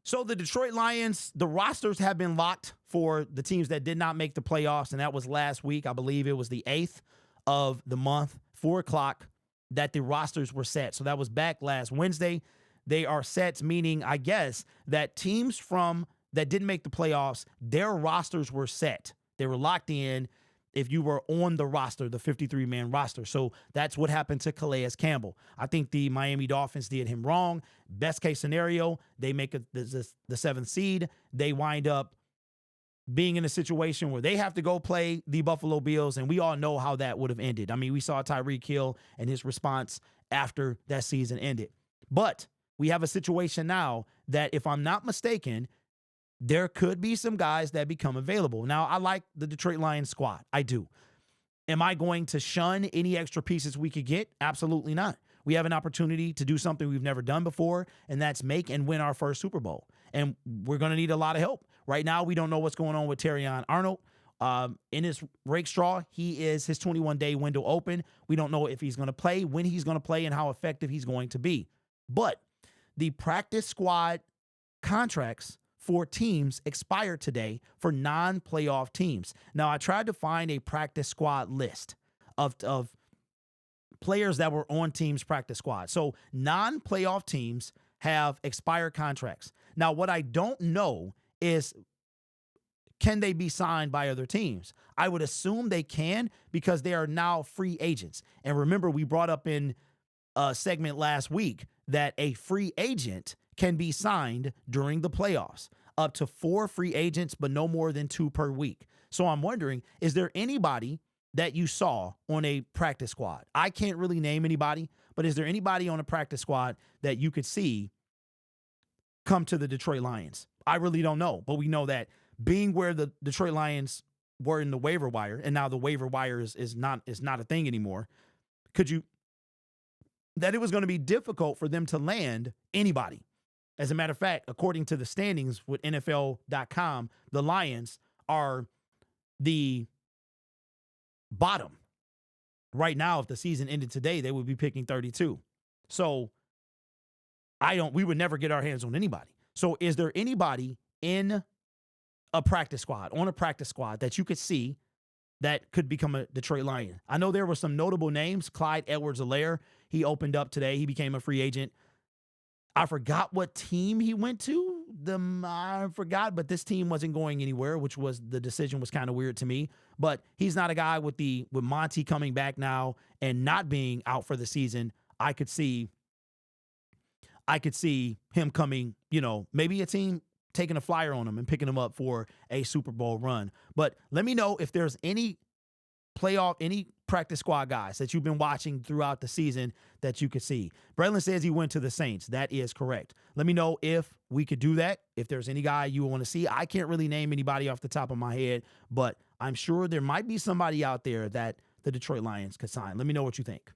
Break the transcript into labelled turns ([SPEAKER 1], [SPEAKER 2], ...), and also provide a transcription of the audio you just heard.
[SPEAKER 1] So the Detroit Lions, the rosters have been locked for the teams that did not make the playoffs, and that was last week. I believe it was the 8th of the month, 4 o'clock, that the rosters were set. So that was back last Wednesday. They are set, meaning, I guess, that teams that didn't make the playoffs, their rosters were set. They were locked in if you were on the roster, the 53-man roster. So that's what happened to Calais Campbell. I think the Miami Dolphins did him wrong. Best case scenario, they make the 7th seed. They wind up being in a situation where they have to go play the Buffalo Bills, and we all know how that would have ended. I mean, we saw Tyreek Hill and his response after that season ended. But we have a situation now that, if I'm not mistaken, there could be some guys that become available. Now, I like the Detroit Lions squad. I do. Am I going to shun any extra pieces we could get? Absolutely not. We have an opportunity to do something we've never done before, and that's make and win our first Super Bowl. And we're going to need a lot of help. Right now, we don't know what's going on with Terrion Arnold. In his rake straw, his 21-day window open. We don't know if he's going to play, when he's going to play, and how effective he's going to be. But the practice squad contracts for teams expired today for non-playoff teams. Now, I tried to find a practice squad list of players that were on teams' practice squad. So non-playoff teams have expired contracts. Now, what I don't know is, can they be signed by other teams? I would assume they can, because they are now free agents. And remember, we brought up in a segment last week that a free agent can be signed during the playoffs. Up to 4 free agents, but no more than 2 per week. So I'm wondering, is there anybody that you saw on a practice squad? I can't really name anybody, but is there anybody on a practice squad that you could see come to the Detroit Lions? I really don't know, but we know that being where the Detroit Lions were in the waiver wire, and now the waiver wire is not a thing anymore, that it was going to be difficult for them to land anybody. As a matter of fact, according to the standings with NFL.com, the Lions are the bottom. Right now, if the season ended today, they would be picking 32. So we would never get our hands on anybody. So is there anybody on a practice squad that you could see that could become a Detroit Lion? I know there were some notable names. Clyde Edwards-Helaire, he opened up today. He became a free agent. I forgot what team he went to. I forgot, but this team wasn't going anywhere, the decision was kind of weird to me. But he's not a guy with Monty coming back now and not being out for the season. I could see him coming, maybe a team taking a flyer on him and picking him up for a Super Bowl run. But let me know if there's any practice squad guys that you've been watching throughout the season that you could see. Braylon says he went to the Saints. That is correct. Let me know if we could do that. If there's any guy you want to see. I can't really name anybody off the top of my head, but I'm sure there might be somebody out there that the Detroit Lions could sign. Let me know what you think.